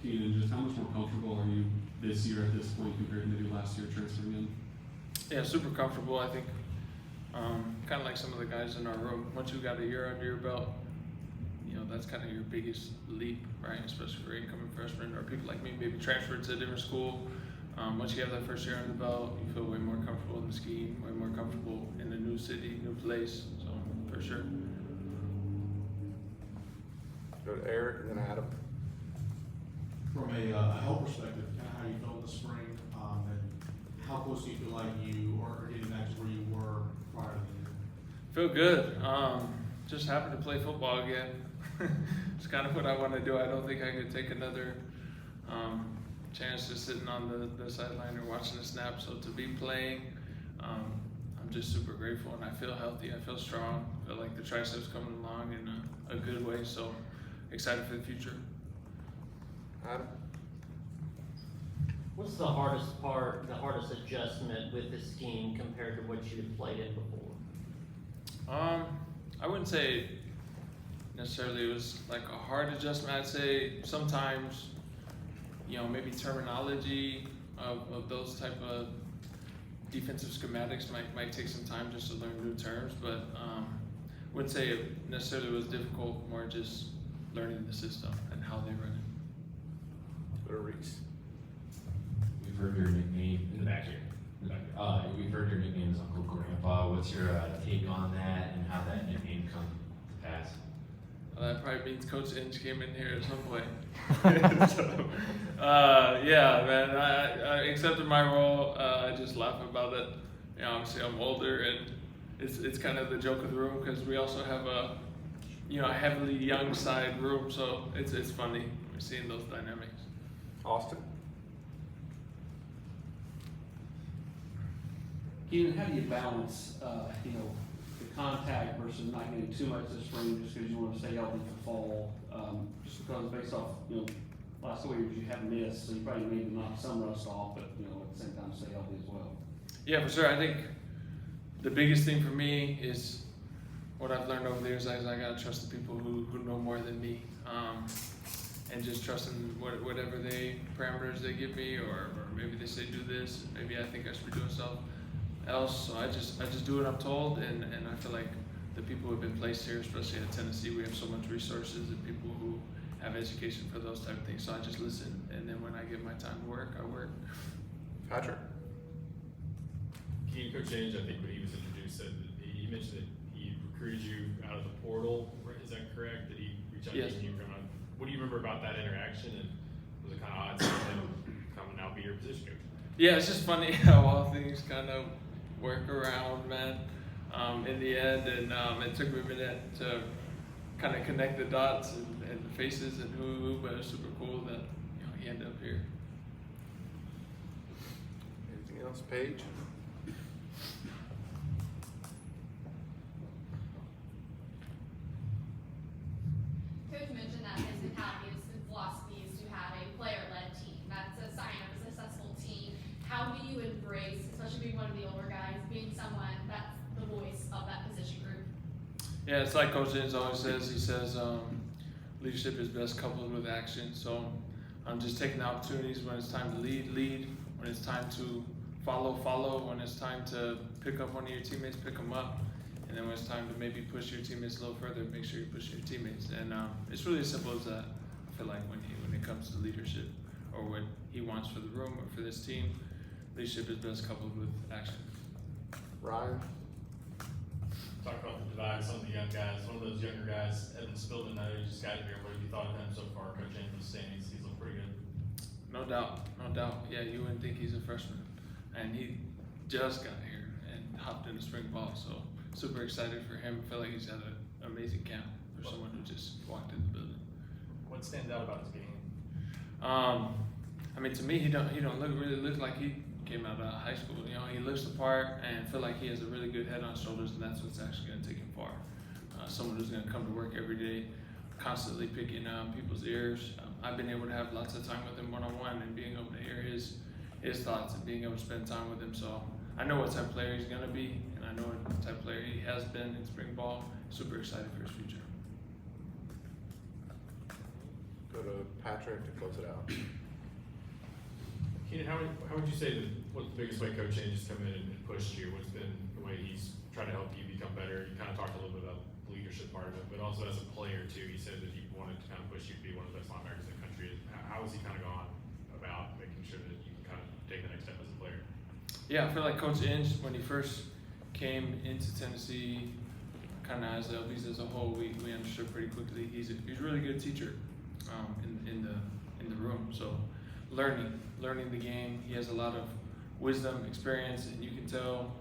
Keenan, just how much more comfortable are you this year at this point compared to maybe last year transferring in? Yeah, super comfortable. I think kind of like some of the guys in our room. Once you got a year under your belt, you know that's kind of your biggest leap, right? Especially for incoming freshmen or people like me, maybe transferred to a different school. Once you have that first year under the belt, you feel way more comfortable in the scheme, way more comfortable in a new city, new place. So for sure. Go to Eric and then Adam. From a health perspective, kind of how you felt in the spring, and how close do you feel like you are getting back to where you were prior to the year? Feel good. Just happy to play football again. It's kind of what I want to do. I don't think I could take another chance just sitting on the sideline or watching the snap. So to be playing, I'm just super grateful, and I feel healthy. I feel strong. I feel like the triceps coming along in a good way. So excited for the future. Adam. What's the hardest part, the hardest adjustment with this team compared to what you had played in before? I wouldn't say necessarily it was like a hard adjustment. I'd say sometimes, you know, maybe terminology of those type of defensive schematics might take some time just to learn new terms, but wouldn't say it necessarily was difficult, more just learning the system and how they run it. Go to Reese. We've heard your nickname in the back here. We've heard your nickname is Uncle Grandpa. What's your take on that and how that nickname come to pass? Well, that probably means Coach Inge came in here at some point. So, yeah, man, I accepted my role. I just laugh about it. You know, obviously I'm older, and it's kind of the joke of the room because we also have a heavily young side room, so it's funny seeing those dynamics. Austin. Keenan, how do you balance, the contact versus not getting too much this spring just because you want to stay healthy for fall? Just because based off, last 4 years you have missed, so you probably need to knock some rust off, but, at the same time stay healthy as well. Yeah, for sure. I think the biggest thing for me is what I've learned over the years is I gotta trust the people who know more than me, and just trusting whatever parameters they give me, or maybe they say do this, maybe I think I should be doing something else. So I just do what I'm told, and I feel like the people who have been placed here, especially at Tennessee, we have so much resources and people who have education for those type of things. So I just listen, and then when I get my time to work, I work. Patrick. Coach Inge, I think when he was introduced, said that he mentioned that he recruited you out of the portal. Is that correct? Did he reach out Yes. to you? What do you remember about that interaction? And was it kind of odd seeing him come and now be your position coach? Yeah, it's just funny how all things kind of work around, man. In the end, and it took me a minute to kind of connect the dots and the faces and who, but it's super cool that he ended up here. Anything else, Paige? Coach mentioned that his mentality and philosophy is to have a player-led team. That's a sign of a successful team. How do you embrace, especially being one of the older guys, being someone that's the voice of that position group? Yeah, it's like Coach Inge always says. He says leadership is best coupled with action. So I'm just taking the opportunities when it's time to lead. When it's time to follow. When it's time to pick up one of your teammates, pick them up. And then when it's time to maybe push your teammates a little further, make sure you push your teammates. And it's really as simple as that. I feel like when it comes to leadership or what he wants for the room or for this team, leadership is best coupled with action. Ryan. Talk about the divide, some of the young guys. One of those younger guys, Evan Spilden, he just got here. What have you thought of him so far? Coach Inge was saying he's looked pretty good. No doubt. Yeah, you wouldn't think he's a freshman. And he just got here and hopped into spring ball, so super excited for him. I feel like he's had an amazing camp for someone who just walked in the building. What stands out about his game? I mean, to me, he don't really look like he came out of high school. He looks the part, and I feel like he has a really good head on his shoulders, and that's what's actually going to take him far. Someone who's going to come to work every day, constantly picking people's ears. I've been able to have lots of time with him one-on-one and being able to hear his thoughts and being able to spend time with him. So I know what type of player he's going to be, and I know what type of player he has been in spring ball. Super excited for his future. Go to Patrick to close it out. Keenan, how would you say that, what's the biggest way Coach Inge has come in and pushed you? What's been the way he's trying to help you become better? You kind of talked a little bit about the leadership part of it, but also as a player too, he said that he wanted to kind of push you to be one of the best linebackers in the country. How has he kind of gone about making sure that you can kind of take the next step as a player? Yeah, I feel like Coach Inge, when he first came into Tennessee, kind of as LBs as a whole, we understood pretty quickly he's a really good teacher in the room. So learning the game, he has a lot of wisdom, experience, and you can tell,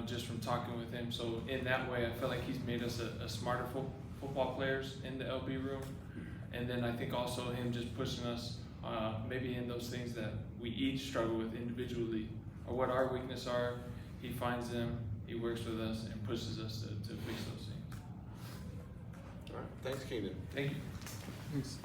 just from talking with him. So in that way, I feel like he's made us a smarter football players in the LB room. And then I think also him just pushing us maybe in those things that we each struggle with individually, or what our weaknesses are. He finds them, he works with us, and pushes us to fix those things. All right, thanks, Keenan. Thank you. Thanks.